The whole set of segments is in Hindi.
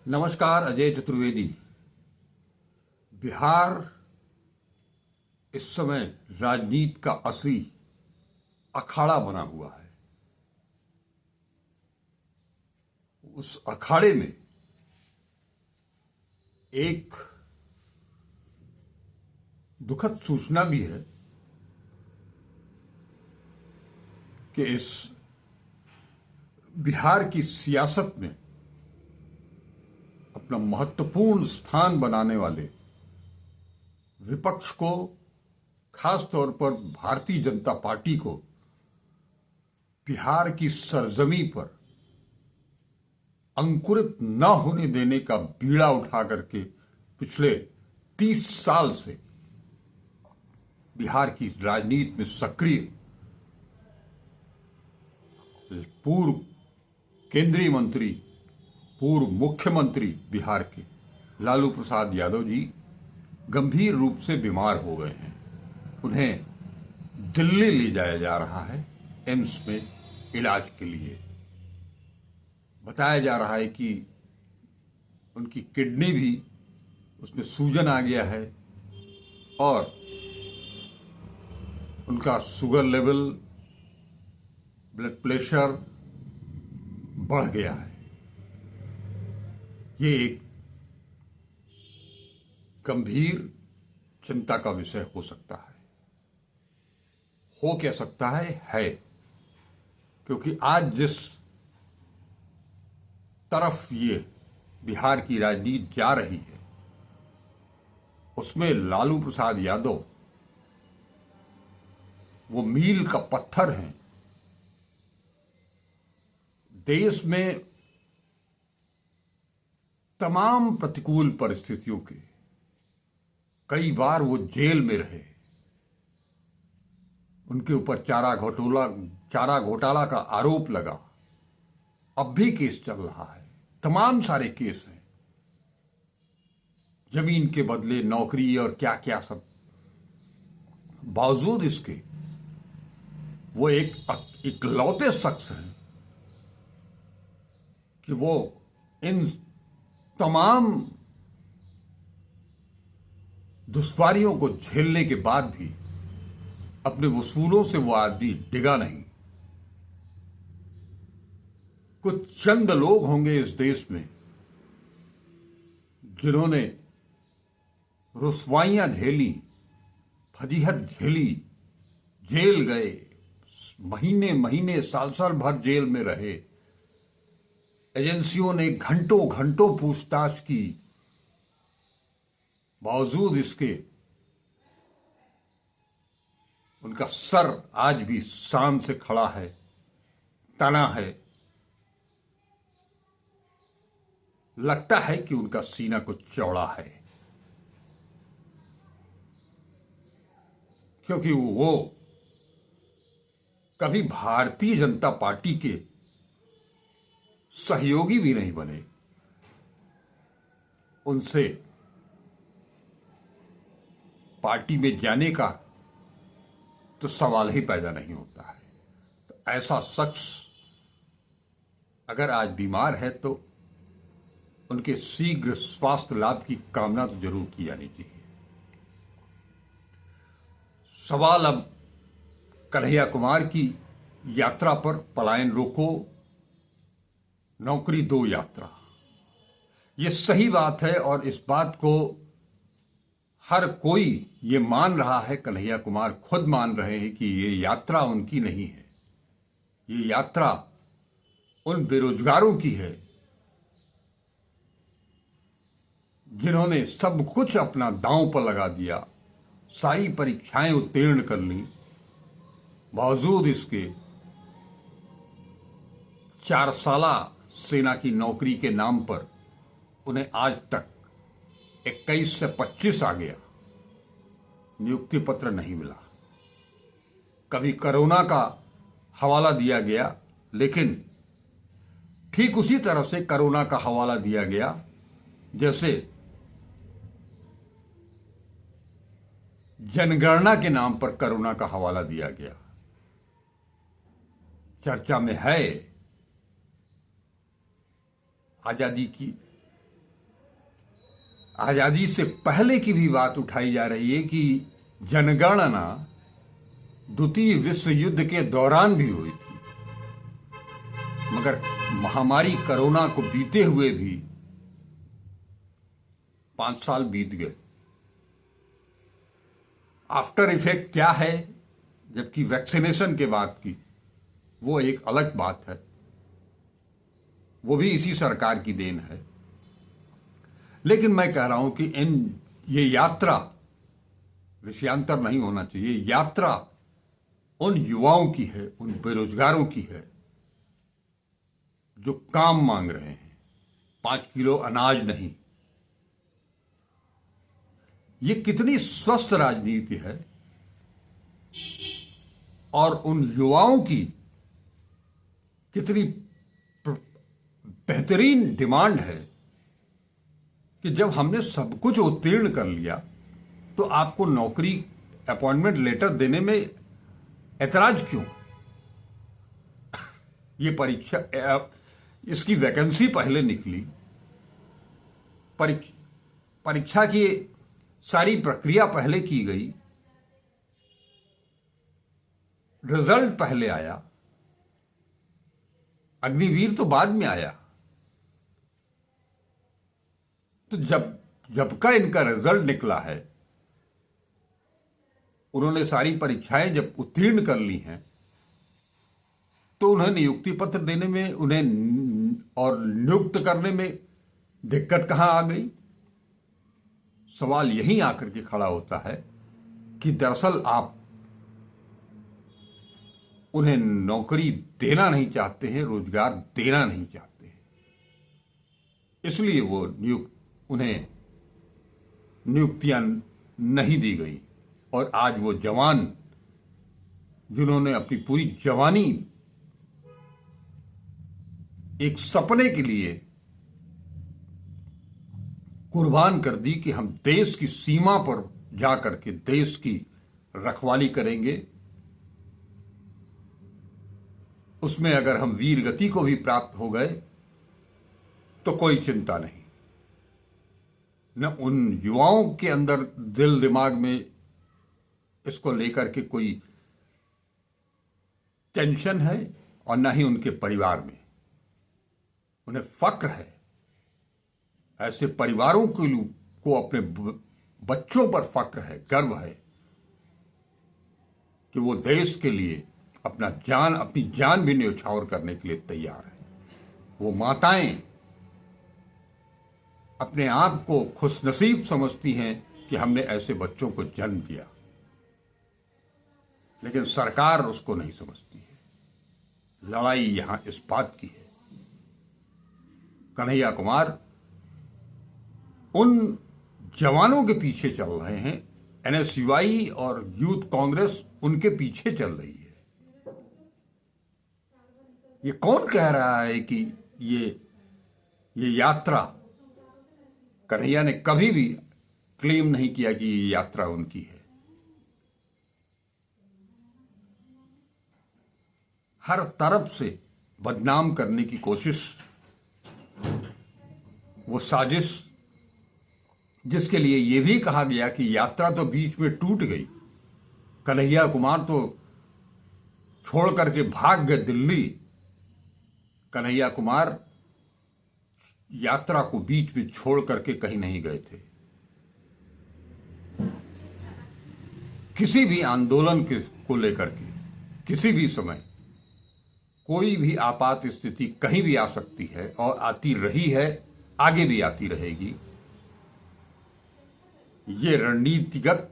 नमस्कार। अजय चतुर्वेदी। बिहार इस समय राजनीति का असली अखाड़ा बना हुआ है। उस अखाड़े में एक दुखद सूचना भी है कि इस बिहार की सियासत में अपना महत्वपूर्ण स्थान बनाने वाले विपक्ष को, खास तौर पर भारतीय जनता पार्टी को, बिहार की सरजमी पर अंकुरित न होने देने का बीड़ा उठा करके पिछले 30 साल से बिहार की राजनीति में सक्रिय पूर्व केंद्रीय मंत्री, पूर्व मुख्यमंत्री बिहार के लालू प्रसाद यादव जी गंभीर रूप से बीमार हो गए हैं। उन्हें दिल्ली ले जाया जा रहा है एम्स में इलाज के लिए। बताया जा रहा है कि उनकी किडनी भी, उसमें सूजन आ गया है और उनका शुगर लेवल, ब्लड प्रेशर बढ़ गया है। ये एक गंभीर चिंता का विषय हो सकता है। हो क्या सकता है क्योंकि आज जिस तरफ ये बिहार की राजनीति जा रही है उसमें लालू प्रसाद यादव वो मील का पत्थर हैं। देश में तमाम प्रतिकूल परिस्थितियों के कई बार वो जेल में रहे। उनके ऊपर चारा घोटाला का आरोप लगा। अब भी केस चल रहा है, तमाम सारे केस हैं, जमीन के बदले नौकरी और क्या क्या सब। बावजूद इसके वो एक इकलौते शख्स हैं कि वो इन तमाम दुश्वारियों को झेलने के बाद भी अपने वसूलों से वो आदमी डिगा नहीं। कुछ चंद लोग होंगे इस देश में जिन्होंने रुसवाइयां झेली, फजीहत झेली, जेल गए, महीने महीने साल साल भर जेल में रहे। एजेंसियों ने घंटों घंटों पूछताछ की, बावजूद इसके उनका सर आज भी शान से खड़ा है, तना है। लगता है कि उनका सीना कुछ चौड़ा है, क्योंकि वो कभी भारतीय जनता पार्टी के सहयोगी भी नहीं बने। उनसे पार्टी में जाने का तो सवाल ही पैदा नहीं होता है। तो ऐसा शख्स अगर आज बीमार है तो उनके शीघ्र स्वास्थ्य लाभ की कामना तो जरूर की जानी चाहिए। सवाल अब कन्हैया कुमार की यात्रा पर, पलायन रोको नौकरी दो यात्रा। ये सही बात है और इस बात को हर कोई ये मान रहा है। कन्हैया कुमार खुद मान रहे हैं कि ये यात्रा उनकी नहीं है, ये यात्रा उन बेरोजगारों की है जिन्होंने सब कुछ अपना दांव पर लगा दिया, सारी परीक्षाएं उत्तीर्ण कर ली, बावजूद इसके 4 साला सेना की नौकरी के नाम पर उन्हें आज तक 21 से 25 आ गया, नियुक्ति पत्र नहीं मिला। कभी कोरोना का हवाला दिया गया, लेकिन ठीक उसी तरह से कोरोना का हवाला दिया गया जैसे जनगणना के नाम पर कोरोना का हवाला दिया गया। चर्चा में है आजादी की आजादी से पहले की भी बात उठाई जा रही है कि जनगणना द्वितीय विश्व युद्ध के दौरान भी हुई थी, मगर महामारी कोरोना को बीते हुए भी 5 साल बीत गए। आफ्टर इफेक्ट क्या है, जबकि वैक्सीनेशन के बाद की, वो एक अलग बात है, वो भी इसी सरकार की देन है। लेकिन मैं कह रहा हूं कि ये यात्रा विषयांतर नहीं होना चाहिए। यात्रा उन युवाओं की है, उन बेरोजगारों की है जो काम मांग रहे हैं, 5 किलो अनाज नहीं। ये कितनी स्वस्थ राजनीति है और उन युवाओं की कितनी बेहतरीन डिमांड है कि जब हमने सब कुछ उत्तीर्ण कर लिया तो आपको नौकरी अपॉइंटमेंट लेटर देने में ऐतराज क्यों? ये परीक्षा, इसकी वैकेंसी पहले निकली, परीक्षा की सारी प्रक्रिया पहले की गई, रिजल्ट पहले आया, अग्निवीर तो बाद में आया। तो जब का इनका रिजल्ट निकला है, उन्होंने सारी परीक्षाएं जब उत्तीर्ण कर ली हैं, तो उन्हें नियुक्ति पत्र देने में, उन्हें और नियुक्त करने में दिक्कत कहां आ गई? सवाल यहीं आकर के खड़ा होता है कि दरअसल आप उन्हें नौकरी देना नहीं चाहते हैं, रोजगार देना नहीं चाहते हैं, इसलिए वो उन्हें नियुक्तियां नहीं दी गई। और आज वो जवान जिन्होंने अपनी पूरी जवानी एक सपने के लिए कुर्बान कर दी कि हम देश की सीमा पर जाकर के देश की रखवाली करेंगे, उसमें अगर हम वीर गति को भी प्राप्त हो गए तो कोई चिंता नहीं। न उन युवाओं के अंदर दिल दिमाग में इसको लेकर के कोई टेंशन है और न ही उनके परिवार में। उन्हें फक्र है, ऐसे परिवारों को अपने बच्चों पर फक्र है, गर्व है कि वो देश के लिए अपनी जान भी न्यौछावर करने के लिए तैयार है। वो माताएं अपने आप को खुशनसीब समझती हैं कि हमने ऐसे बच्चों को जन्म दिया, लेकिन सरकार उसको नहीं समझती है। लड़ाई यहां इस बात की है, कन्हैया कुमार उन जवानों के पीछे चल रहे हैं, एनएसयूआई और यूथ कांग्रेस उनके पीछे चल रही है। ये कौन कह रहा है कि ये यात्रा, कन्हैया ने कभी भी क्लेम नहीं किया कि ये यात्रा उनकी है। हर तरफ से बदनाम करने की कोशिश, वो साजिश जिसके लिए यह भी कहा गया कि यात्रा तो बीच में टूट गई, कन्हैया कुमार तो छोड़ करके भाग गए दिल्ली। कन्हैया कुमार यात्रा को बीच में छोड़ करके कहीं नहीं गए थे। किसी भी आंदोलन को लेकर के किसी भी समय कोई भी आपात स्थिति कहीं भी आ सकती है और आती रही है, आगे भी आती रहेगी। ये रणनीतिगत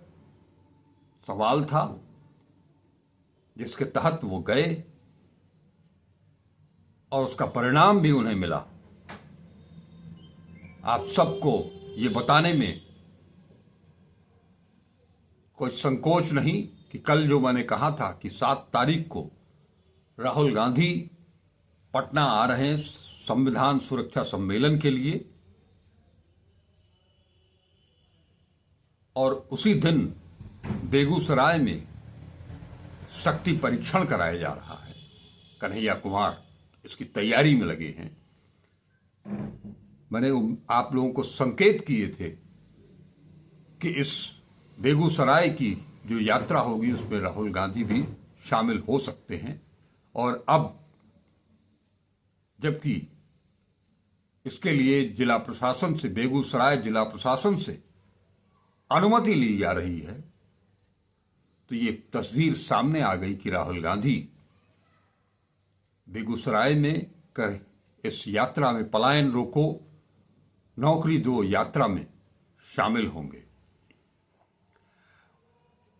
सवाल था जिसके तहत वो गए और उसका परिणाम भी उन्हें मिला। आप सबको ये बताने में कोई संकोच नहीं कि कल जो मैंने कहा था कि 7 तारीख को राहुल गांधी पटना आ रहे हैं संविधान सुरक्षा सम्मेलन के लिए, और उसी दिन बेगूसराय में शक्ति परीक्षण कराया जा रहा है। कन्हैया कुमार इसकी तैयारी में लगे हैं। मैंने आप लोगों को संकेत किए थे कि इस बेगूसराय की जो यात्रा होगी उसमें राहुल गांधी भी शामिल हो सकते हैं। और अब जबकि इसके लिए जिला प्रशासन से, बेगूसराय जिला प्रशासन से अनुमति ली जा रही है, तो ये तस्वीर सामने आ गई कि राहुल गांधी बेगूसराय में कर इस यात्रा में, पलायन रोको नौकरी दो यात्रा में शामिल होंगे।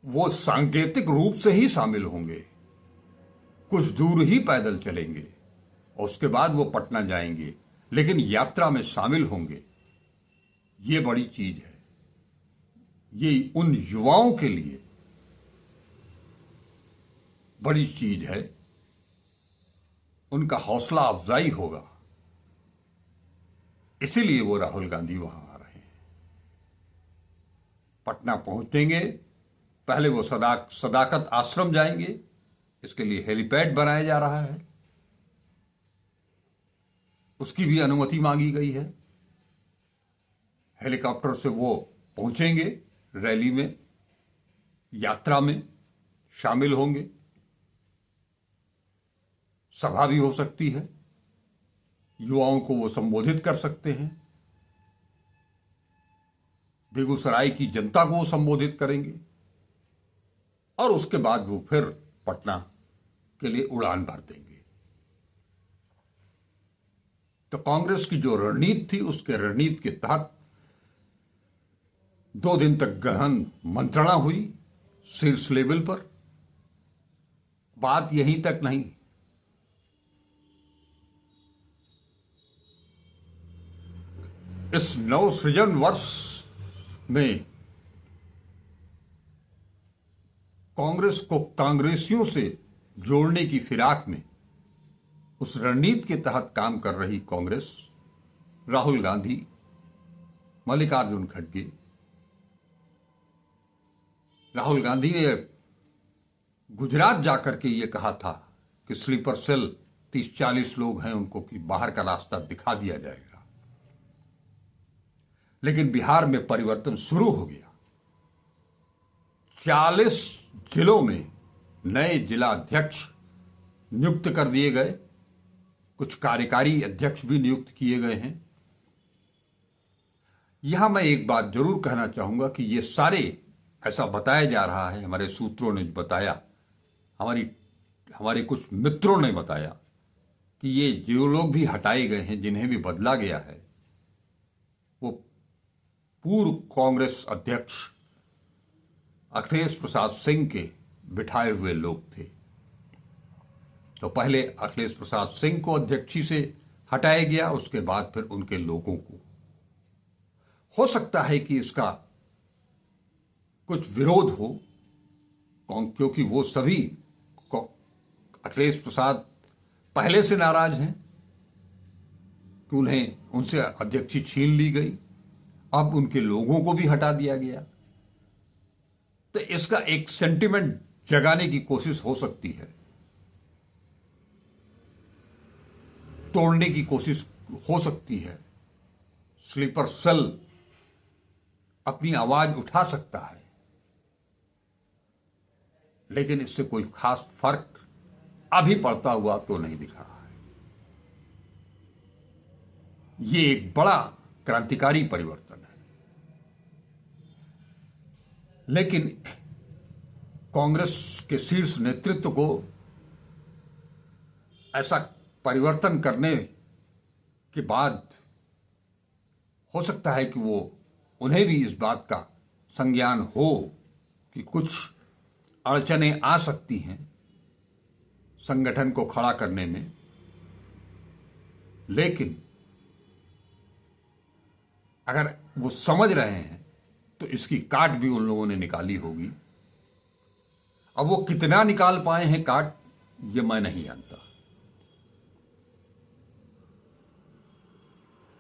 वो सांकेतिक रूप से ही शामिल होंगे, कुछ दूर ही पैदल चलेंगे और उसके बाद वो पटना जाएंगे, लेकिन यात्रा में शामिल होंगे। ये बड़ी चीज है। ये उन युवाओं के लिए बड़ी चीज है, उनका हौसला अफजाई होगा। इसीलिए वो राहुल गांधी वहां आ रहे हैं। पटना पहुंचेंगे, पहले वो सदाकत आश्रम जाएंगे, इसके लिए हेलीपैड बनाया जा रहा है, उसकी भी अनुमति मांगी गई है। हेलीकॉप्टर से वो पहुंचेंगे, रैली में, यात्रा में शामिल होंगे। सभा भी हो सकती है, युवाओं को वो संबोधित कर सकते हैं, बेगूसराय की जनता को वो संबोधित करेंगे और उसके बाद वो फिर पटना के लिए उड़ान भर देंगे। तो कांग्रेस की जो रणनीति थी, उसके रणनीति के तहत 2 दिन तक गहन मंत्रणा हुई शीर्ष लेवल पर। बात यहीं तक नहीं, इस नवसृजन वर्ष में कांग्रेस को कांग्रेसियों से जोड़ने की फिराक में उस रणनीति के तहत काम कर रही कांग्रेस, राहुल गांधी, मल्लिकार्जुन खड़गे, राहुल गांधी ने गुजरात जाकर के ये कहा था कि स्लीपर सेल 30-40 लोग हैं उनको कि बाहर का रास्ता दिखा दिया जाएगा, लेकिन बिहार में परिवर्तन शुरू हो गया। 40 जिलों में नए जिला अध्यक्ष नियुक्त कर दिए गए, कुछ कार्यकारी अध्यक्ष भी नियुक्त किए गए हैं। यहां मैं एक बात जरूर कहना चाहूंगा कि ये सारे, ऐसा बताया जा रहा है, हमारे सूत्रों ने बताया, हमारे कुछ मित्रों ने बताया कि ये जो लोग भी हटाए गए हैं, जिन्हें भी बदला गया है, वो पूर्व कांग्रेस अध्यक्ष अखिलेश प्रसाद सिंह के बिठाए हुए लोग थे। तो पहले अखिलेश प्रसाद सिंह को अध्यक्षी से हटाया गया, उसके बाद फिर उनके लोगों को। हो सकता है कि इसका कुछ विरोध हो, क्योंकि वो सभी अखिलेश प्रसाद पहले से नाराज हैं कि उनसे अध्यक्षी छीन ली गई, अब उनके लोगों को भी हटा दिया गया। तो इसका एक सेंटिमेंट जगाने की कोशिश हो सकती है, तोड़ने की कोशिश हो सकती है। स्लीपर सेल अपनी आवाज उठा सकता है, लेकिन इससे कोई खास फर्क अभी पड़ता हुआ तो नहीं दिख रहा है। ये एक बड़ा क्रांतिकारी परिवर्तन है, लेकिन कांग्रेस के शीर्ष नेतृत्व को ऐसा परिवर्तन करने के बाद हो सकता है कि उन्हें भी इस बात का संज्ञान हो कि कुछ अड़चनें आ सकती हैं संगठन को खड़ा करने में, लेकिन अगर वो समझ रहे हैं तो इसकी काट भी उन लोगों ने निकाली होगी। अब वो कितना निकाल पाए हैं काट, ये मैं नहीं जानता।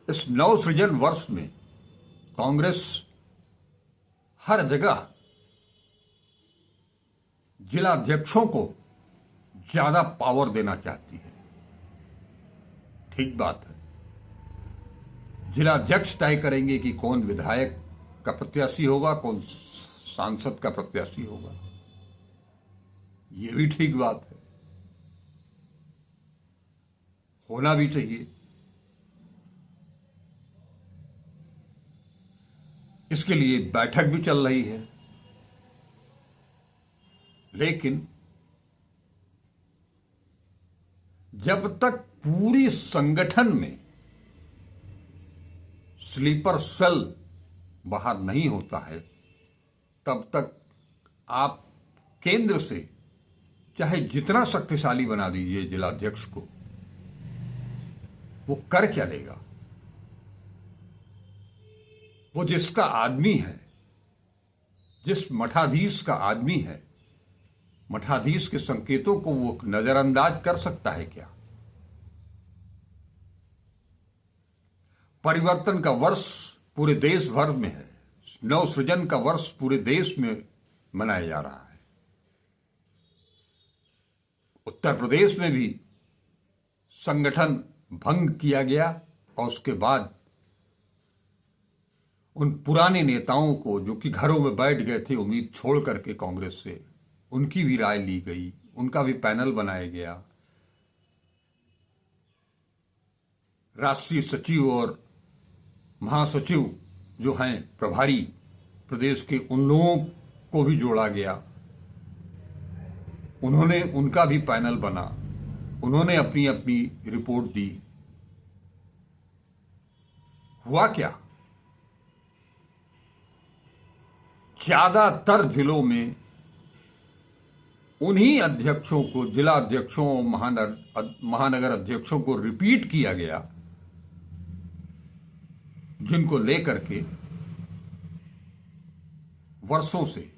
इस नवसृजन वर्ष में कांग्रेस हर जगह जिला अध्यक्षों को ज्यादा पावर देना चाहती है। ठीक बात है, जिला अध्यक्ष तय करेंगे कि कौन विधायक का प्रत्याशी होगा, कौन सांसद का प्रत्याशी होगा। ये भी ठीक बात है, होना भी चाहिए। इसके लिए बैठक भी चल रही है, लेकिन जब तक पूरी संगठन में स्लीपर सेल बाहर नहीं होता है, तब तक आप केंद्र से चाहे जितना शक्तिशाली बना दीजिए जिलाध्यक्ष को, वो कर क्या लेगा। वो जिसका आदमी है, जिस मठाधीश का आदमी है, मठाधीश के संकेतों को वो नजरअंदाज कर सकता है क्या। परिवर्तन का वर्ष पूरे देश भर में है, नवसृजन का वर्ष पूरे देश में मनाया जा रहा है। उत्तर प्रदेश में भी संगठन भंग किया गया और उसके बाद उन पुराने नेताओं को जो कि घरों में बैठ गए थे उम्मीद छोड़ करके कांग्रेस से, उनकी भी राय ली गई, उनका भी पैनल बनाया गया। राष्ट्रीय सचिव और महासचिव जो हैं प्रभारी प्रदेश के, उन लोगों को भी जोड़ा गया। उन्होंने, उनका भी पैनल बना, उन्होंने अपनी अपनी रिपोर्ट दी। हुआ क्या, ज्यादातर जिलों में उन्हीं अध्यक्षों को, जिला अध्यक्षों, महानगर अध्यक्षों को रिपीट किया गया, जिनको लेकर के वर्षों से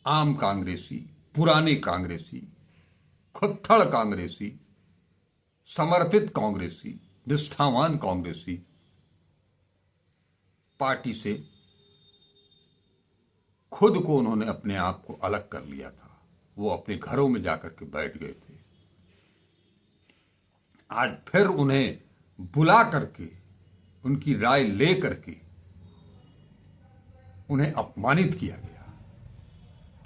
आम कांग्रेसी, पुराने कांग्रेसी, खुत्थड़ कांग्रेसी, समर्पित कांग्रेसी, निष्ठावान कांग्रेसी पार्टी से खुद को उन्होंने अपने आप को अलग कर लिया था। वो अपने घरों में जाकर के बैठ गए थे। आज फिर उन्हें बुला करके, उनकी राय ले करके उन्हें अपमानित किया गया।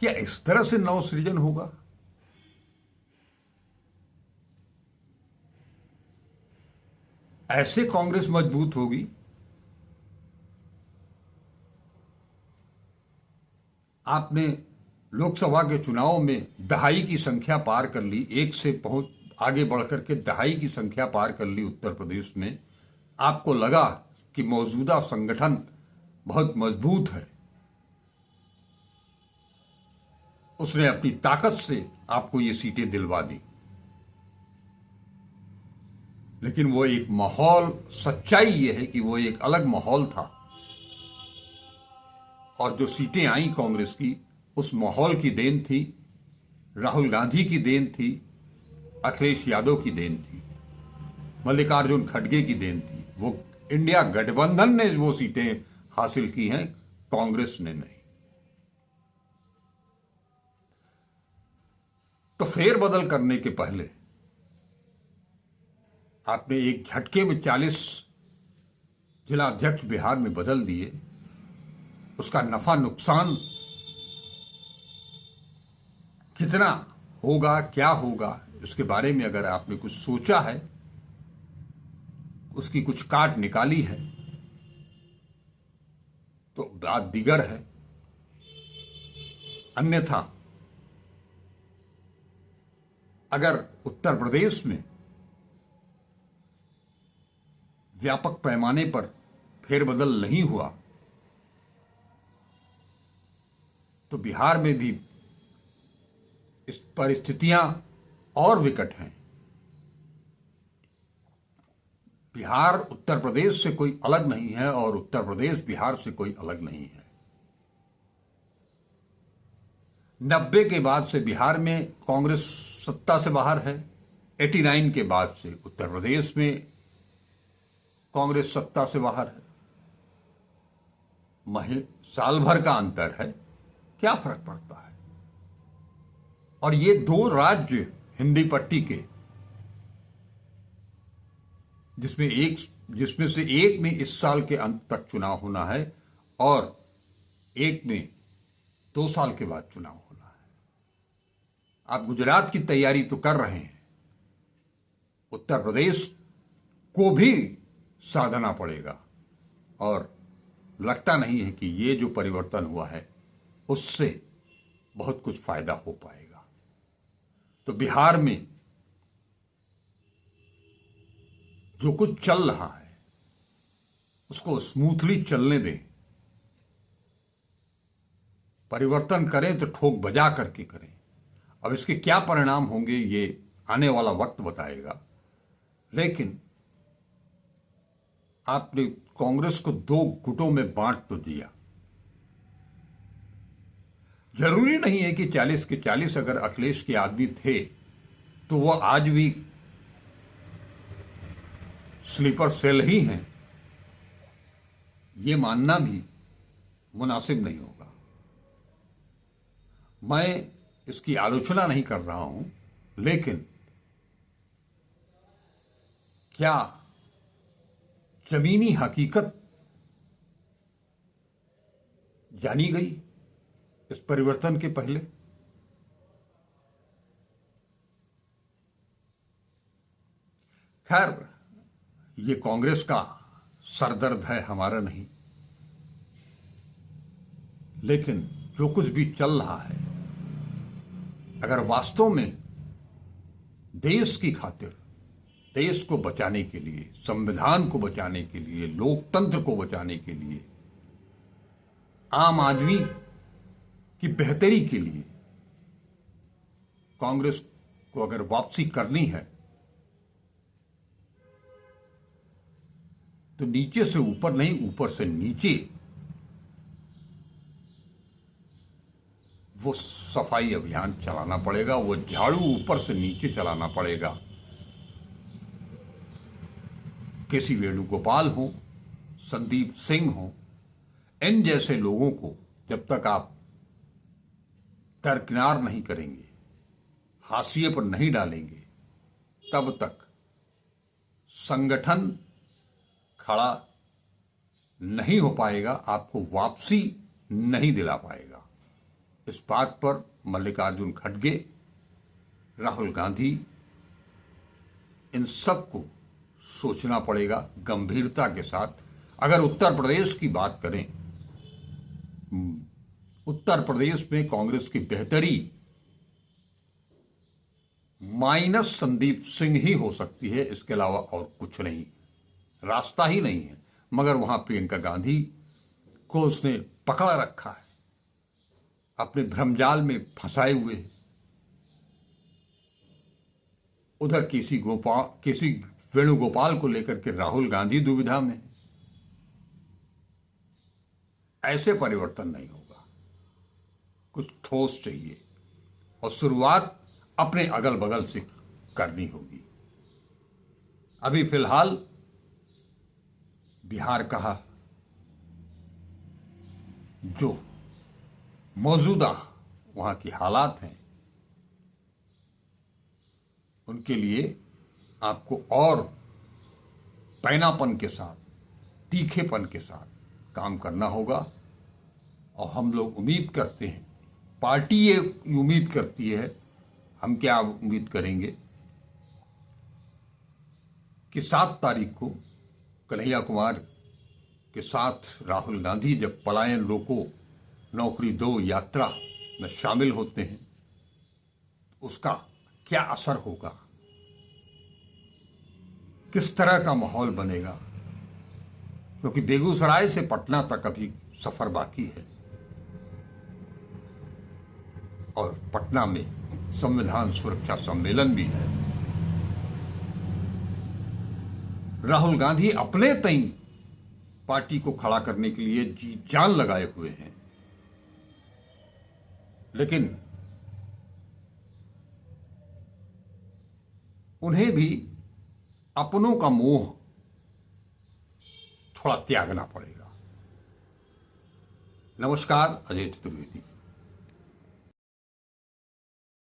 क्या इस तरह से नवसृजन होगा? ऐसे कांग्रेस मजबूत होगी? आपने लोकसभा के चुनाव में दहाई की संख्या पार कर ली, एक से पहुंच आगे बढ़कर के दहाई की संख्या पार कर ली उत्तर प्रदेश में। आपको लगा कि मौजूदा संगठन बहुत मजबूत है, उसने अपनी ताकत से आपको ये सीटें दिलवा दी। लेकिन वो एक माहौल, सच्चाई ये है कि वो एक अलग माहौल था, और जो सीटें आई कांग्रेस की, उस माहौल की देन थी, राहुल गांधी की देन थी, अखिलेश यादव की देन थी, मल्लिकार्जुन खड़गे की देन थी। वो इंडिया गठबंधन ने वो सीटें हासिल की हैं, कांग्रेस ने नहीं। तो फेरबदल करने के पहले आपने एक झटके में 40 जिला अध्यक्ष बिहार में बदल दिए। उसका नफा नुकसान कितना होगा, क्या होगा, इसके बारे में अगर आपने कुछ सोचा है, उसकी कुछ काट निकाली है, तो बात दिगर है। अन्यथा अगर उत्तर प्रदेश में व्यापक पैमाने पर फेरबदल नहीं हुआ, तो बिहार में भी इस परिस्थितियां और विकट हैं। बिहार उत्तर प्रदेश से कोई अलग नहीं है और उत्तर प्रदेश बिहार से कोई अलग नहीं है। 90 के बाद से बिहार में कांग्रेस सत्ता से बाहर है, 89 के बाद से उत्तर प्रदेश में कांग्रेस सत्ता से बाहर है। साल भर का अंतर है, क्या फर्क पड़ता है। और ये दो राज्य हिंदी पट्टी के, जिसमें एक जिसमें से एक में इस साल के अंत तक चुनाव होना है और एक में 2 साल के बाद चुनाव होना है। आप गुजरात की तैयारी तो कर रहे हैं, उत्तर प्रदेश को भी साधना पड़ेगा और लगता नहीं है कि ये जो परिवर्तन हुआ है उससे बहुत कुछ फायदा हो पाएगा। तो बिहार में जो कुछ चल रहा है उसको स्मूथली चलने दें, परिवर्तन करें तो ठोक बजा करके करें। अब इसके क्या परिणाम होंगे ये आने वाला वक्त बताएगा, लेकिन आपने कांग्रेस को 2 गुटों में बांट तो दिया। जरूरी नहीं है कि 40 के 40 अगर अखिलेश के आदमी थे तो वो आज भी स्लीपर सेल ही हैं, ये मानना भी मुनासिब नहीं होगा। मैं इसकी आलोचना नहीं कर रहा हूं, लेकिन क्या जमीनी हकीकत जानी गई इस परिवर्तन के पहले? खैर, ये कांग्रेस का सरदर्द है, हमारा नहीं। लेकिन जो कुछ भी चल रहा है, अगर वास्तव में देश की खातिर, देश को बचाने के लिए, संविधान को बचाने के लिए, लोकतंत्र को बचाने के लिए, आम आदमी की बेहतरी के लिए कांग्रेस को अगर वापसी करनी है तो नीचे से ऊपर नहीं, ऊपर से नीचे वो सफाई अभियान चलाना पड़ेगा, वो झाड़ू ऊपर से नीचे चलाना पड़ेगा। केसी वेणुगोपाल हो, संदीप सिंह हो, इन जैसे लोगों को जब तक आप दरकिनार नहीं करेंगे, हाशिए पर नहीं डालेंगे, तब तक संगठन खड़ा नहीं हो पाएगा, आपको वापसी नहीं दिला पाएगा। इस बात पर मल्लिकार्जुन खड़गे, राहुल गांधी, इन सबको सोचना पड़ेगा गंभीरता के साथ। अगर उत्तर प्रदेश की बात करें, उत्तर प्रदेश में कांग्रेस की बेहतरी माइनस संदीप सिंह ही हो सकती है, इसके अलावा और कुछ नहीं, रास्ता ही नहीं है। मगर वहां प्रियंका गांधी को उसने पकड़ रखा है, अपने भ्रमजाल में फंसाए हुए। उधर केसी वेणुगोपाल को लेकर के राहुल गांधी दुविधा में। ऐसे परिवर्तन नहीं होगा, कुछ ठोस चाहिए और शुरुआत अपने अगल बगल से करनी होगी। अभी फिलहाल बिहार का जो मौजूदा वहां की हालात हैं, उनके लिए आपको और पैनापन के साथ, तीखेपन के साथ काम करना होगा। और हम लोग उम्मीद करते हैं, पार्टी ये उम्मीद करती है, हम क्या उम्मीद करेंगे कि 7 तारीख को कन्हैया कुमार के साथ राहुल गांधी जब पलायन रोको नौकरी दो यात्रा में शामिल होते हैं, उसका क्या असर होगा, किस तरह का माहौल बनेगा, क्योंकि बेगूसराय से पटना तक अभी सफर बाकी है और पटना में संविधान सुरक्षा सम्मेलन भी है। राहुल गांधी अपने तई पार्टी को खड़ा करने के लिए जी जान लगाए हुए हैं, लेकिन उन्हें भी अपनों का मोह थोड़ा त्यागना पड़ेगा। नमस्कार, अजय चतुर्वेदी।